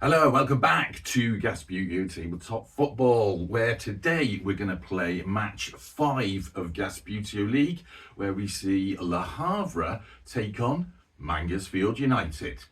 Hello, welcome back to Gasbbuteo Tabletop Football, where today we're going to play match 5 of Gasbbuteo League, where we see Le Havre take on Mangotsfield United.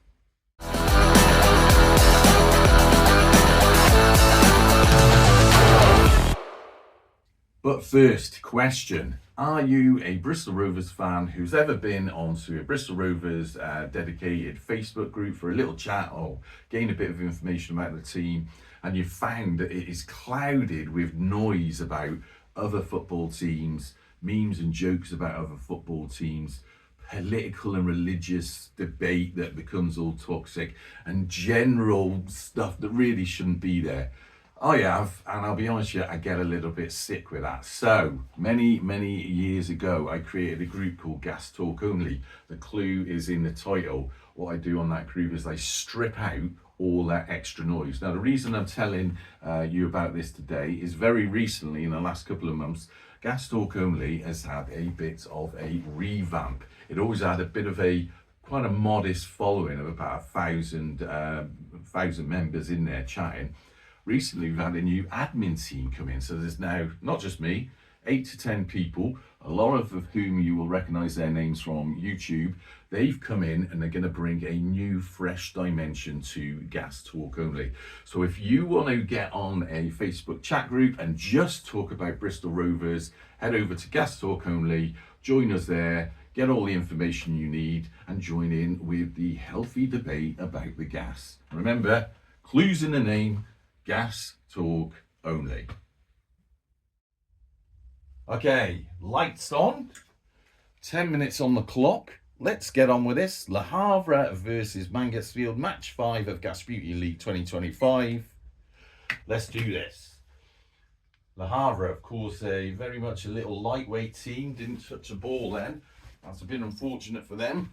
But first, question. Are you a Bristol Rovers fan who's ever been onto a Bristol Rovers dedicated Facebook group for a little chat or gain a bit of information about the team, and you found that it is clouded with noise about other football teams, memes and jokes about other football teams, political and religious debate that becomes all toxic, and general stuff that really shouldn't be there? I have, and I'll be honest with you, I get a little bit sick with that. So, many years ago, I created a group called Gas Talk Only. The clue is in the title. What I do on that group is I strip out all that extra noise. Now, the reason I'm telling you about this today is very recently, in the last couple of months, Gas Talk Only has had a bit of a revamp. It always had a bit of a quite a modest following of about 1,000 members in there chatting. Recently, we've had a new admin team come in, so there's now not just me, 8 to 10 people, a lot of whom you will recognise their names from YouTube. They've come in and they're going to bring a new, fresh dimension to Gas Talk Only. So if you want to get on a Facebook chat group and just talk about Bristol Rovers, head over to Gas Talk Only, join us there, get all the information you need, and join in with the healthy debate about the gas. Remember, clues in the name. Gas Talk Only. Okay, lights on. 10 minutes on the clock. Let's get on with this. Le Havre versus Mangotsfield, match 5 of Gasbbuteo League 2025. Let's do this. Le Havre, of course, a very much a little lightweight team. Didn't touch a ball then. That's a bit unfortunate for them.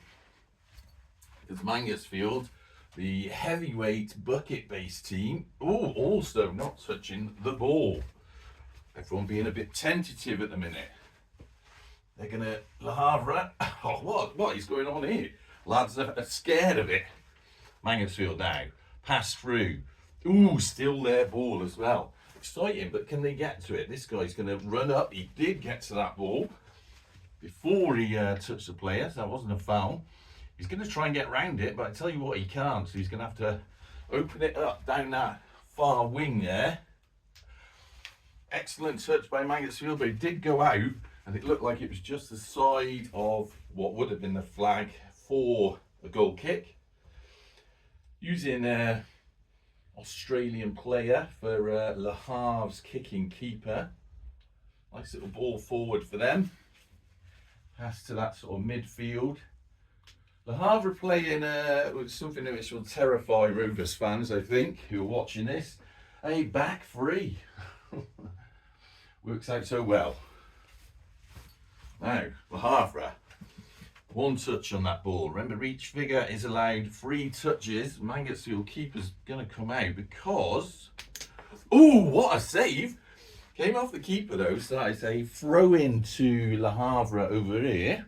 It's Mangotsfield, the heavyweight bucket-based team, also not touching the ball. Everyone being a bit tentative at the minute. They're gonna Le Havre. Oh, what is going on here? Lads are scared of it. Mangotsfield now pass through. Still their ball as well. Exciting, but can they get to it? This guy's gonna run up. He did get to that ball before he touched the player, so that wasn't a foul. He's going to try and get round it, but I tell you what, he can't. So he's going to have to open it up down that far wing there. Excellent touch by Mangotsfield, but it did go out, and it looked like it was just the side of what would have been the flag for a goal kick. Using an Australian player for Le Havre's kicking keeper. Nice little ball forward for them. Pass to that sort of midfield. Le Havre playing something which will terrify Rovers fans, I think, who are watching this. A back three. Works out so well. Now, Le Havre, one touch on that ball. Remember, each figure is allowed 3 touches. Mangotsfield keeper's going to come out because... what a save! Came off the keeper though, so it's a throw in to Le Havre over here.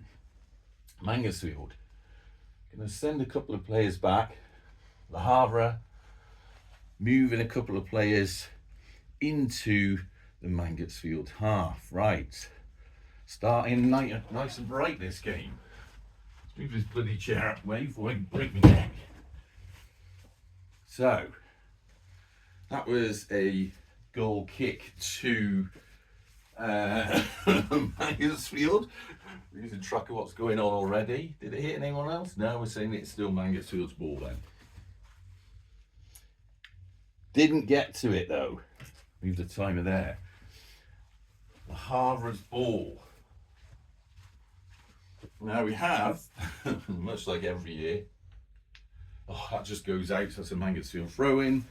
Mangotsfield. Going to send a couple of players back. Le Havre moving a couple of players into the Mangotsfield half. Right. Starting nice and bright this game. Let's move this bloody chair up way before I break my neck. So, that was a goal kick to Mangotsfield. Losing track of what's going on already. Did it hit anyone else? No, we're saying it's still Mangotsfield's ball then. Didn't get to it though. Move the timer there. Le Havre's ball. Now we have, much like every year, that just goes out, so that's a Mangotsfield throw-in.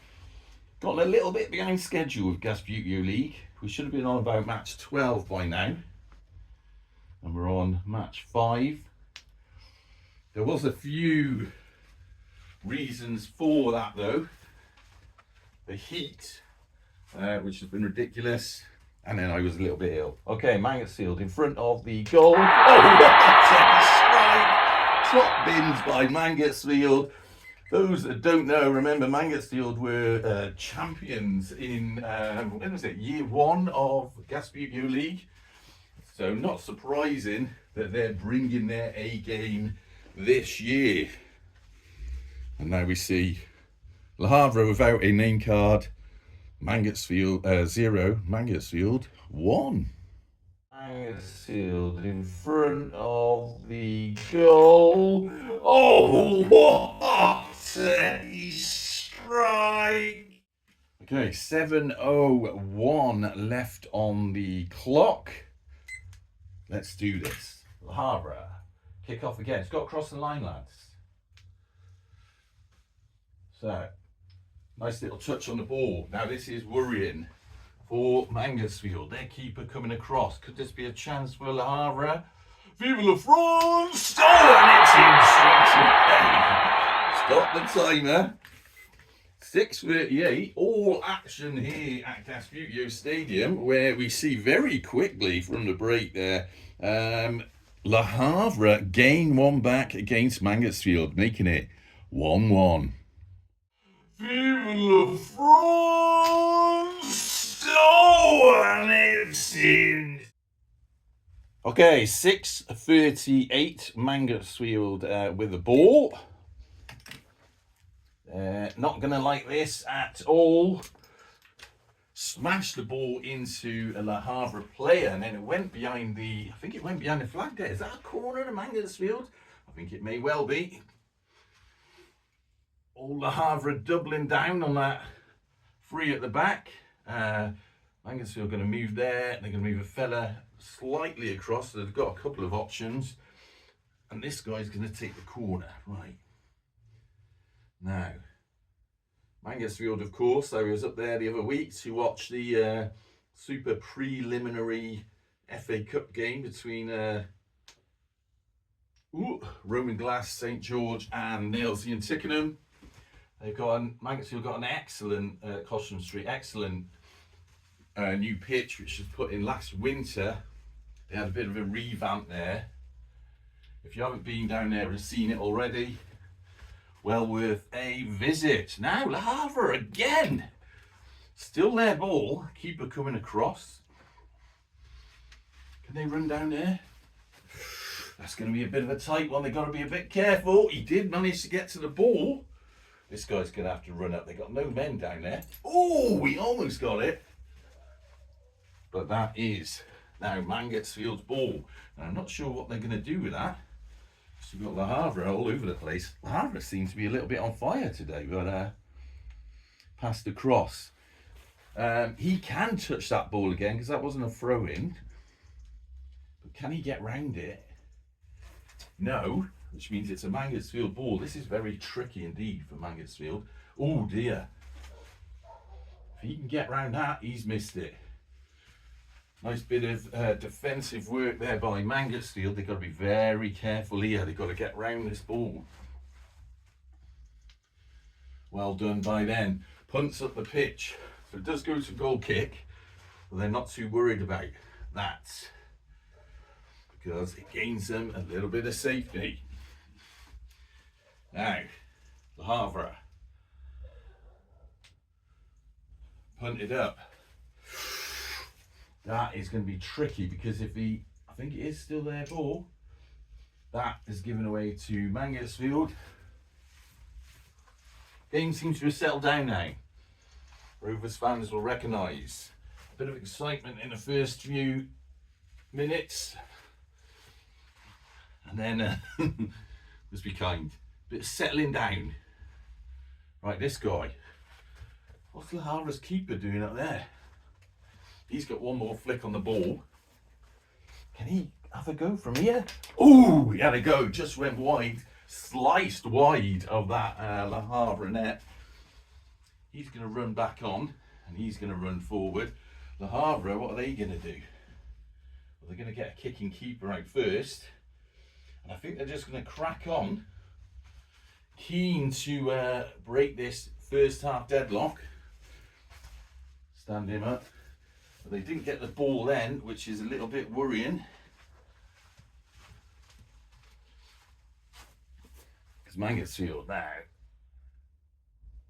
Got a little bit behind schedule with Gasbbuteo League. We should have been on about match 12 by now. And we're on match 5. There was a few reasons for that though. The heat, which has been ridiculous. And then I was a little bit ill. Okay, Mangotsfield in front of the goal. Oh, what a strike! Top bins by Mangotsfield. Those that don't know, remember Mangotsfield were champions in, when was it, year 1 of Gasbbuteo League. So not surprising that they're bringing their A game this year. And now we see Le Havre without a name card. Mangotsfield 0, Mangotsfield 1. Mangotsfield in front of the goal. Oh, what a strike! Okay, 7:01 left on the clock. Let's do this. Le Havre, kick off again. It's got to cross the line, lads. So, nice little touch on the ball. Now this is worrying for Mangotsfield. Their keeper coming across. Could this be a chance for Le Havre? Vive la France! Oh, and it's in. Stop the timer. 6:38. All action here at Gasbbuteo Stadium, where we see very quickly from the break there, Le Havre gain 1 back against Mangotsfield, making it 1-1. Vive la France! Oh, and it's in. Okay, 6:38. Mangotsfield with the ball. Not going to like this at all. Smashed the ball into a Le Havre player, and then it went behind the, I think it went behind the flag there. Is that a corner of Mangotsfield? I think it may well be. All Le Havre doubling down on that free at the back. Mangotsfield going to move there. They're going to move a fella slightly across. So they've got a couple of options. And this guy's going to take the corner. Right. Now, Mangotsfield, of course, I was up there the other week to watch the super preliminary FA Cup game between Roman Glass, St George and Nailsea and Tickenham. Mangotsfield got an excellent Cosham Street, excellent new pitch which was put in last winter. They had a bit of a revamp there. If you haven't been down there and seen it already, well worth a visit. Now Le Havre again, still their ball, keeper coming across. Can they run down there? That's going to be a bit of a tight one. They've got to be a bit careful. He did manage to get to the ball. This guy's going to have to run up. They've got no men down there. Oh, he almost got it. But that is now Mangotsfield's ball. And I'm not sure what they're going to do with that. So we've got Le Havre all over the place. Le Havre seems to be a little bit on fire today, but passed across. He can touch that ball again because that wasn't a throw-in. But can he get round it? No, which means it's a Mangotsfield ball. This is very tricky indeed for Mangotsfield. Oh dear. If he can get round that, he's missed it. Nice bit of defensive work there by Mangotsfield. They've got to be very careful here. They've got to get round this ball. Well done by them. Punts up the pitch. So it does go to goal kick, but they're not too worried about that because it gains them a little bit of safety. Now, Le Havre. Punted up. That is going to be tricky because if I think it is still their ball, that is given away to Mangotsfield. Game seems to have settled down now. Rovers fans will recognise a bit of excitement in the first few minutes, and then let's be kind, a bit of settling down. Right, this guy. What's Le Havre's keeper doing up there? He's got one more flick on the ball. Can he have a go from here? Oh, he had a go. Just went wide. Sliced wide of that Le Havre net. He's going to run back on. And he's going to run forward. Le Havre, what are they going to do? Well, they're going to get a kicking keeper out first. And I think they're just going to crack on. Keen to break this first half deadlock. Stand him up. But they didn't get the ball then, which is a little bit worrying. Because Mangotsfield now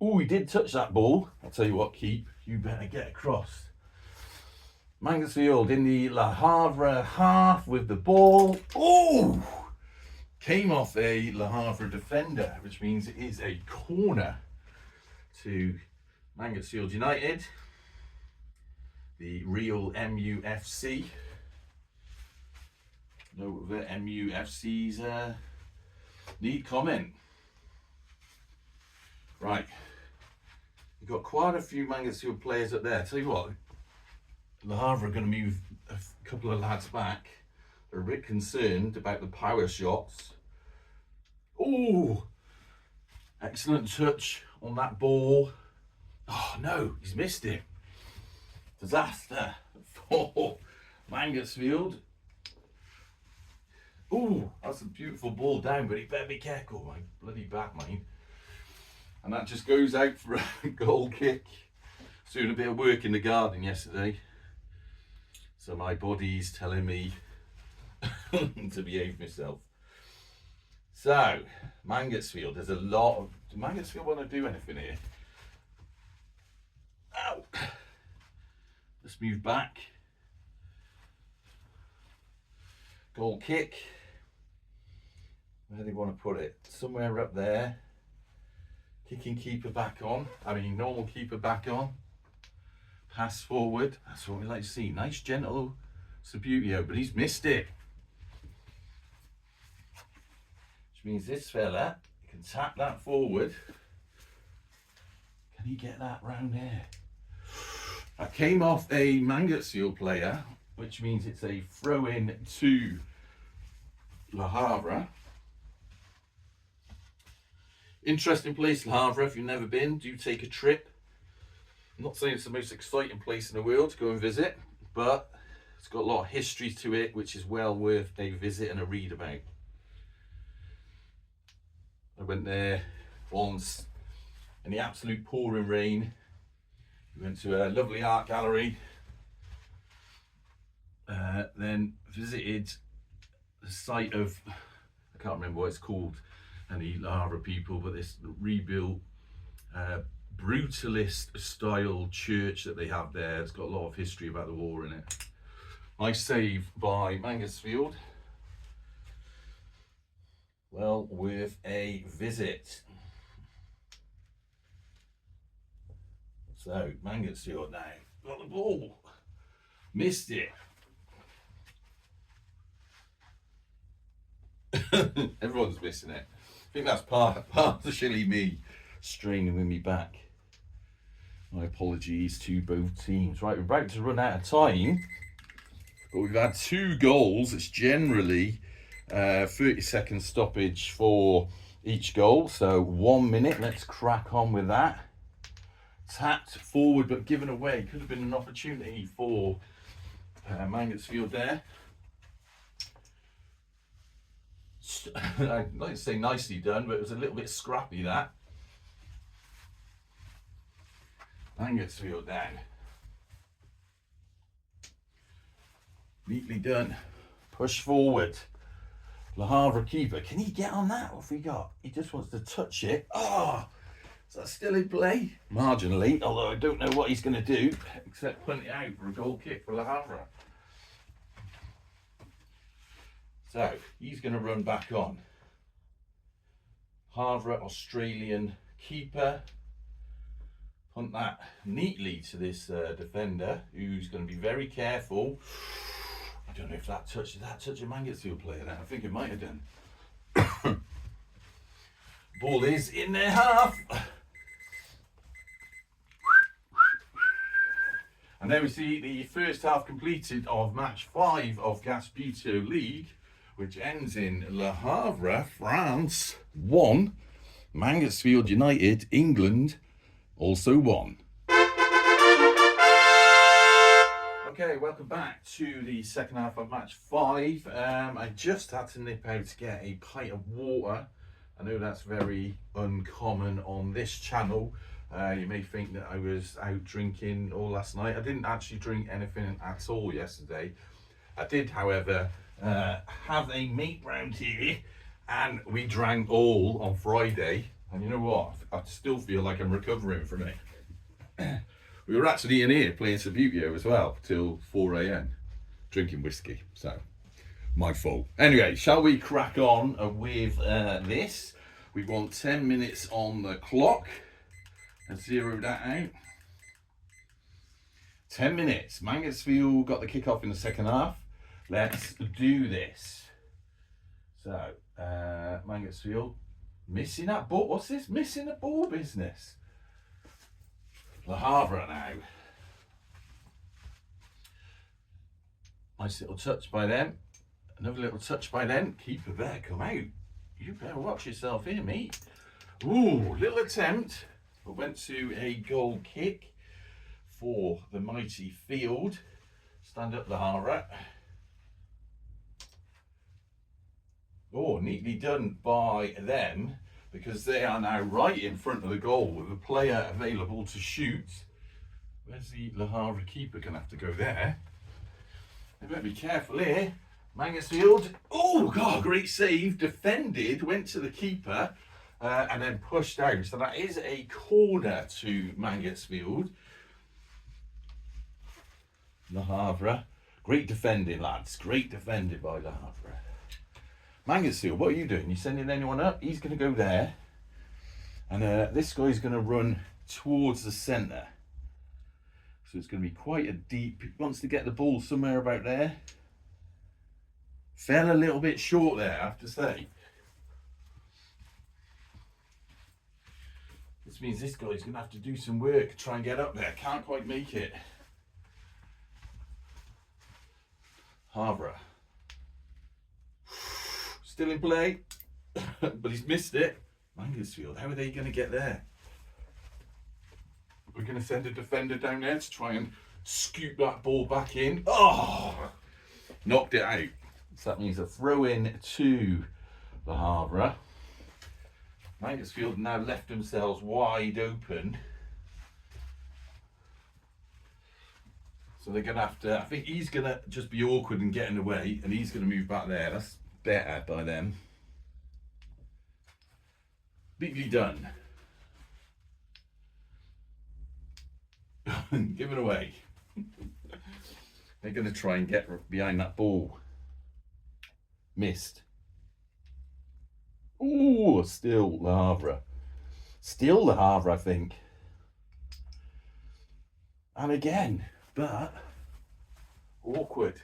Oh, he did touch that ball. I'll tell you what, keep. You better get across. Mangotsfield in the Le Havre half with the ball. Oh! Came off a Le Havre defender, which means it is a corner to Mangotsfield United. The real MUFC. No, the MUFCs need comment. Right. You've got quite a few Mangotsfield players up there. Tell you what, Le Havre are going to move a couple of lads back. They're a bit concerned about the power shots. Oh, excellent touch on that ball. Oh no, he's missed it. Disaster for Mangotsfield. Oh, that's a beautiful ball down, but he better be careful. My bloody back, mate. And that just goes out for a goal kick. I was doing a bit of work in the garden yesterday, so my body's telling me to behave myself. So, Mangotsfield, there's a lot of... Do Mangotsfield want to do anything here? Ow! Let's move back. Goal kick. Where do they want to put it? Somewhere up there. Kicking keeper back on. Normal keeper back on. Pass forward. That's what we like to see. Nice, gentle Gasbbuteo, but he's missed it. Which means this fella can tap that forward. Can he get that round there? I came off a Mangotsfield player, which means it's a throw in to Le Havre. Interesting place, Le Havre. If you've never been, do take a trip. I'm not saying it's the most exciting place in the world to go and visit, but it's got a lot of history to it, which is well worth a visit and a read about. I went there once in the absolute pouring rain. We went to a lovely art gallery, then visited the site of, I can't remember what it's called, and the Le Havre people, but this rebuilt brutalist style church that they have there. It's got a lot of history about the war in it. Nice save by Mangotsfield. Well worth a visit. So, Mangotsfield now. Got the ball. Missed it. Everyone's missing it. I think that's partially me straining with me back. My apologies to both teams. Right, we're about to run out of time, but we've had 2 goals. It's generally 30-second stoppage for each goal, so 1 minute. Let's crack on with that. Tapped forward but given away. Could have been an opportunity for Mangotsfield there. I'd like to say nicely done, but it was a little bit scrappy, that. Mangotsfield down. Neatly done. Push forward. Le Havre keeper. Can he get on that? What have we got? He just wants to touch it. Oh! Is that still in play? Marginally, although I don't know what he's going to do, except punt it out for a goal kick for Le Havre. So, he's going to run back on. Havre, Australian keeper. Punt that neatly to this defender, who's going to be very careful. I don't know if that touched a Mangotsfield player then. I think it might have done. Ball is in their half. And there we see the first half completed of match 5 of Gasbbuteo League, which ends in Le Havre, France, 1. Mangotsfield United, England, also 1. Okay, welcome back to the second half of match 5. I just had to nip out to get a pint of water. I know that's very uncommon on this channel. You may think that I was out drinking all last night. I didn't actually drink anything at all yesterday. I did, however, have a mate round here, and we drank all on Friday. And you know what? I still feel like I'm recovering from it. We were actually in here playing Sabutio as well till 4 a.m. drinking whiskey. So, my fault. Anyway, shall we crack on with this? We want 10 minutes on the clock. Let's zero that out. 10 minutes. Mangotsfield got the kick-off in the second half. Let's do this. So, Mangotsfield missing that ball. What's this? Missing the ball business. Le Havre now. Nice little touch by them. Another little touch by them. Keeper there, come out. You better watch yourself here, mate. Ooh, little attempt. But went to a goal kick for the mighty field. Stand up, Le Havre. Oh, neatly done by them, because they are now right in front of the goal with a player available to shoot. Where's the Le Havre keeper? Gonna have to go there. They better be careful here. Mangotsfield. Oh God, great save. Defended, went to the keeper, and then pushed out. So that is a corner to Mangotsfield. Le Havre. Great defending, lads. Great defending by Le Havre. Mangotsfield, what are you doing? You sending anyone up? He's going to go there. And this guy's going to run towards the centre. So it's going to be quite a deep... He wants to get the ball somewhere about there. Fell a little bit short there, I have to say. This means this guy's going to have to do some work, try and get up there. Can't quite make it. Havre. Still in play, but he's missed it. Mangotsfield, how are they going to get there? We're going to send a defender down there to try and scoop that ball back in. Oh, knocked it out. So that means a throw in to Le Havre. Mangotsfield now left themselves wide open. So they're going to have to, I think he's going to just be awkward and get in the way, and he's going to move back there. That's better by them. Neatly done. Give it away. They're going to try and get behind that ball. Missed. Ooh, still Le Havre. Still Le Havre, I think. And again, but awkward.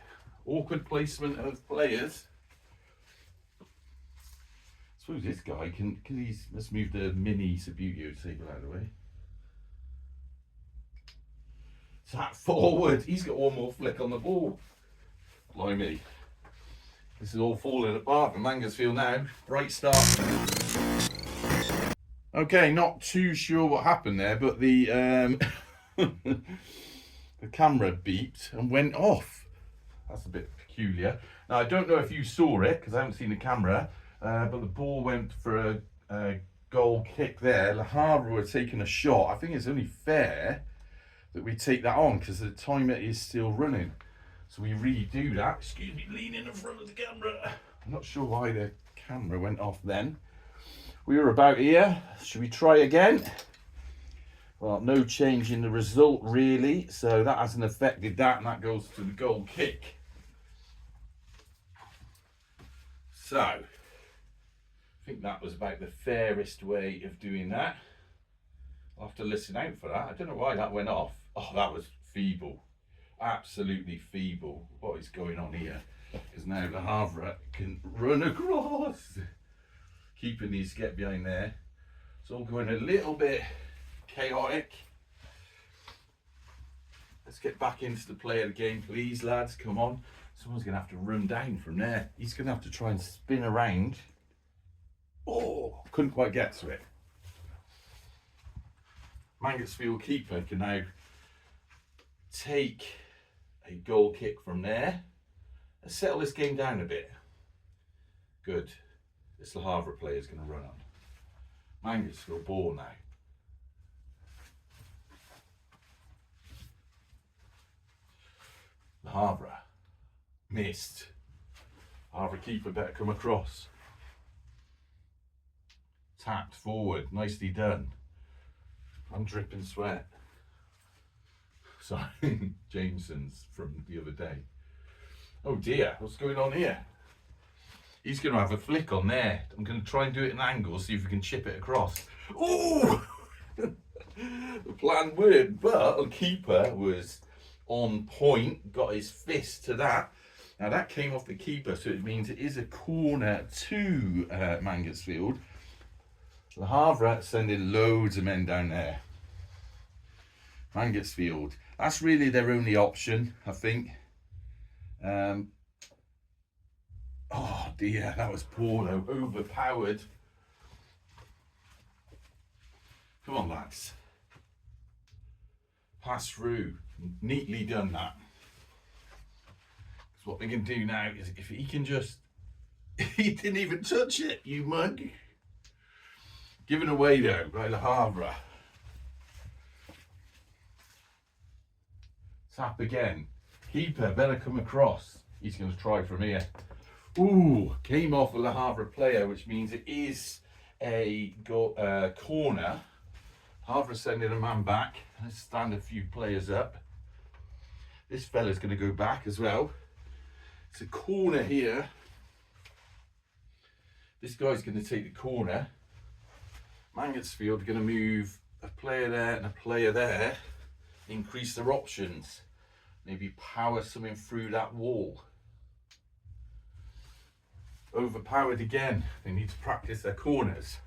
Awkward placement of players. I suppose this guy can let's move the mini Sabutio table out of the way. Tap forward. He's got one more flick on the ball. Blimey. This is all falling apart for Mangotsfield now. Bright start. Okay, not too sure what happened there, but the the camera beeped and went off. That's a bit peculiar. Now I don't know if you saw it because I haven't seen the camera, but the ball went for a goal kick there. Le Havre were taking a shot. I think it's only fair that we take that on because the timer is still running. So we redo that. Excuse me, leaning in front of the camera. I'm not sure why the camera went off then. We were about here. Should we try again? Well, no change in the result really. So that hasn't affected that, and that goes to the goal kick. So, I think that was about the fairest way of doing that. I'll have to listen out for that. I don't know why that went off. Oh, that was feeble. Absolutely feeble. What is going on here? Because now Le Havre can run across. Keeper needs to get behind there. It's all going a little bit chaotic. Let's get back into the play of the game, please, lads. Come on. Someone's going to have to run down from there. He's going to have to try and spin around. Oh, couldn't quite get to it. Mangotsfield keeper can now take a goal kick from there and settle this game down a bit. Good. This Le Havre player is going to run on. Mangotsfield ball now. Le Havre missed. Havre keeper better come across. tapped forward. Nicely done. I'm dripping sweat. Sorry, Jameson's from the other day. Oh dear, what's going on here? He's going to have a flick on there. I'm going to try and do it at an angle, see if we can chip it across. Oh! The plan worked, but the keeper was on point, got his fist to that. Now that came off the keeper, so it means it is a corner to Mangotsfield. The Havre sending loads of men down there. Mangotsfield, that's really their only option, I think. Oh dear, that was poor though, overpowered. Come on lads. Pass through, neatly done that. So what we can do now is if he can just, he didn't even touch it, you mug. Given away though by the Havre. Tap again. Keeper better come across. He's going to try from here. Ooh, came off a Le Havre player, which means it is a corner. Havre sending a man back. Let's stand a few players up. This fella's going to go back as well. It's a corner here. This guy's going to take the corner. Mangotsfield are going to move a player there and a player there. Increase their options. Maybe power something through that wall. Overpowered again. They need to practice their corners.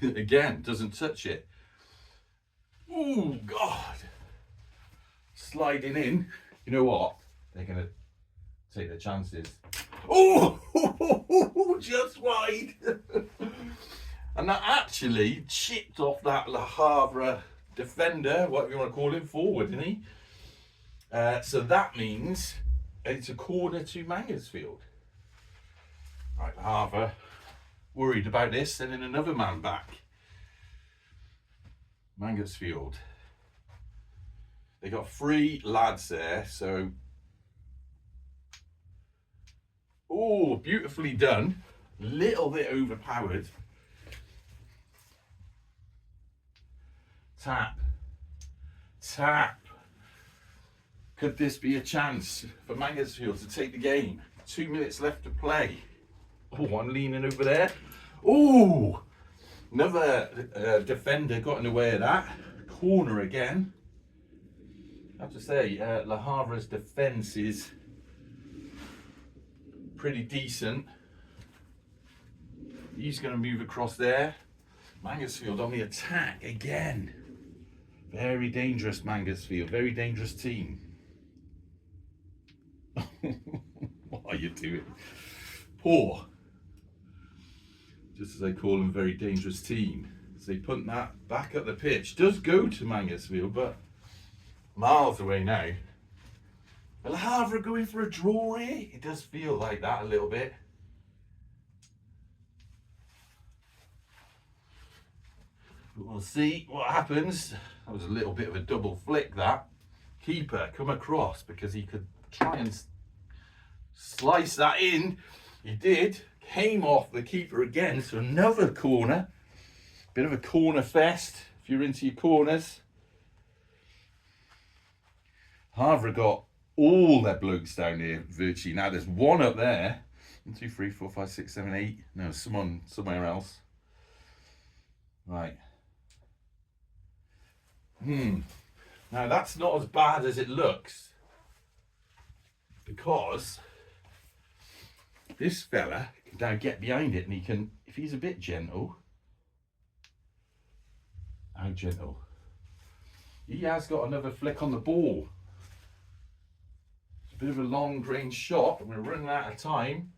Again, doesn't touch it. Oh God. Sliding in. You know what? They're going to take their chances. Oh, just wide. And that actually chipped off that Le Havre defender, whatever you want to call him, forward, didn't he? So that means it's a corner to Mangotsfield. Right, Le Havre worried about this, sending another man back. Mangotsfield. They got 3 lads there, so. Oh, beautifully done. Little bit overpowered. Tap. Tap. Could this be a chance for Mangotsfield to take the game? 2 minutes left to play. Oh, I'm leaning over there. Oh, another defender got in the way of that. Corner again. I have to say, Le Havre's defence is pretty decent. He's going to move across there. Mangotsfield on the attack again. Very dangerous Mangotsfield, very dangerous team. What are you doing? Poor. Just as I call them, a very dangerous team. So they punt that back up the pitch. Does go to Mangotsfield, but miles away now. Will Havre going for a draw here? It does feel like that a little bit. But we'll see what happens. That was a little bit of a double flick, that. Keeper come across because he could try and slice that in. He did. Came off the keeper again, so another corner. Bit of a corner fest if you're into your corners. Havre got all their blokes down here virtually. Now there's one up there. 1, 2, 3, 4, 5, 6, 7, 8. No, someone somewhere else. Right. Now that's not as bad as it looks, because this fella can now get behind it and he can, if he's a bit gentle. How gentle? He has got another flick on the ball. It's a bit of a long range shot, and we're running out of time.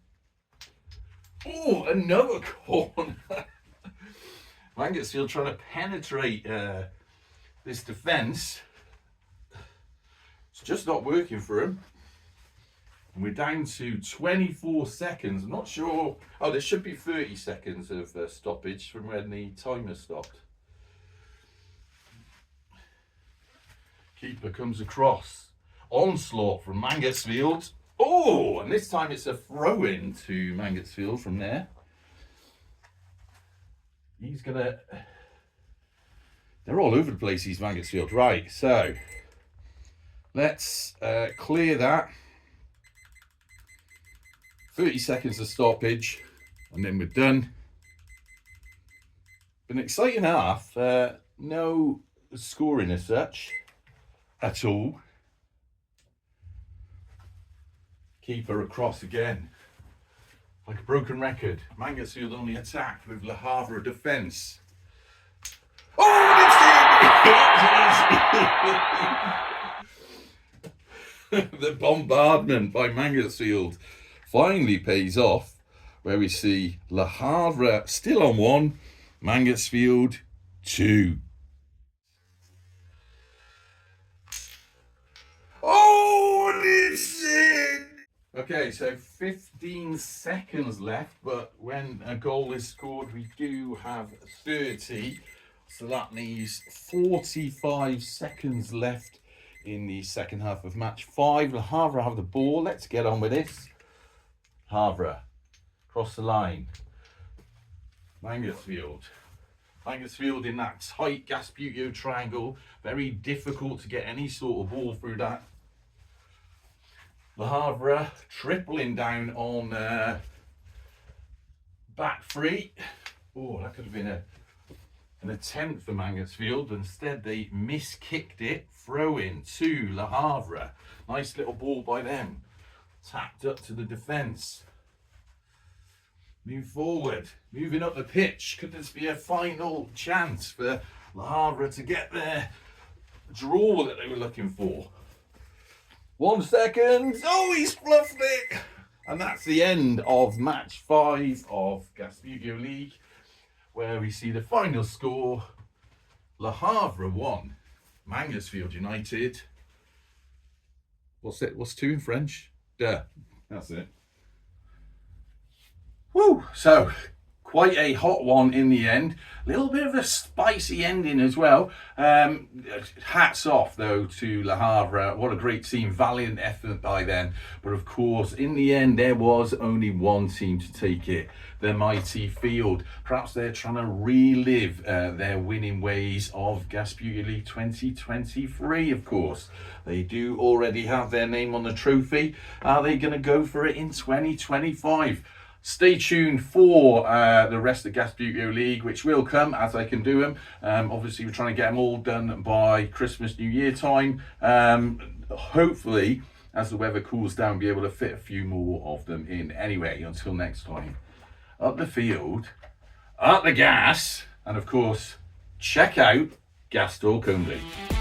Oh, another corner. Mangotsfield trying to penetrate this defence. It's just not working for him. And we're down to 24 seconds. I'm not sure. Oh, there should be 30 seconds of stoppage from when the timer stopped. Keeper comes across. Onslaught from Mangotsfield. Oh, and this time it's a throw-in to Mangotsfield from there. He's gonna... They're all over the place, these Mangotsfield. Right, so let's clear that. 30 seconds of stoppage, and then we're done. Been exciting half. No scoring as such at all. Keeper across again, like a broken record. Mangotsfield only attacked with Le Havre defence. Oh, the bombardment by Mangotsfield finally pays off, where we see Le Havre still on 1, Mangotsfield 2. Oh, listen! Okay, so 15 seconds left, but when a goal is scored, we do have 30. So that leaves 45 seconds left in the second half of match 5. Le Havre have the ball. Let's get on with this. Havre, cross the line. Mangotsfield in that tight Gasbbuteo triangle. Very difficult to get any sort of ball through that. Le Havre tripling down on back 3. Oh, that could have been an attempt for Mangotsfield. Instead, they miskicked it. Throw in to Le Havre. Nice little ball by them. Tapped up to the defence. Move forward. Moving up the pitch. Could this be a final chance for Le Havre to get their draw that they were looking for? 1 second. Oh, he's fluffed it. And that's the end of match 5 of Gasbbuteo League, where we see the final score. Le Havre 1, Mangotsfield United. What's it? What's 2 in French? Duh. That's it. Woo! So, quite a hot one in the end. A little bit of a spicy ending as well. Hats off, though, to Le Havre. What a great team. Valiant effort by them. But, of course, in the end, there was only one team to take it. The mighty Field. Perhaps they're trying to relive their winning ways of Gasbbuteo League 2023, of course. They do already have their name on the trophy. Are they going to go for it in 2025? Stay tuned for the rest of the Gasbbuteo League, which will come as I can do them. Obviously, we're trying to get them all done by Christmas, New Year time. Hopefully, as the weather cools down, be able to fit a few more of them in. Anyway, until next time, up the field, up the gas, and of course, check out Gasbbuteo League.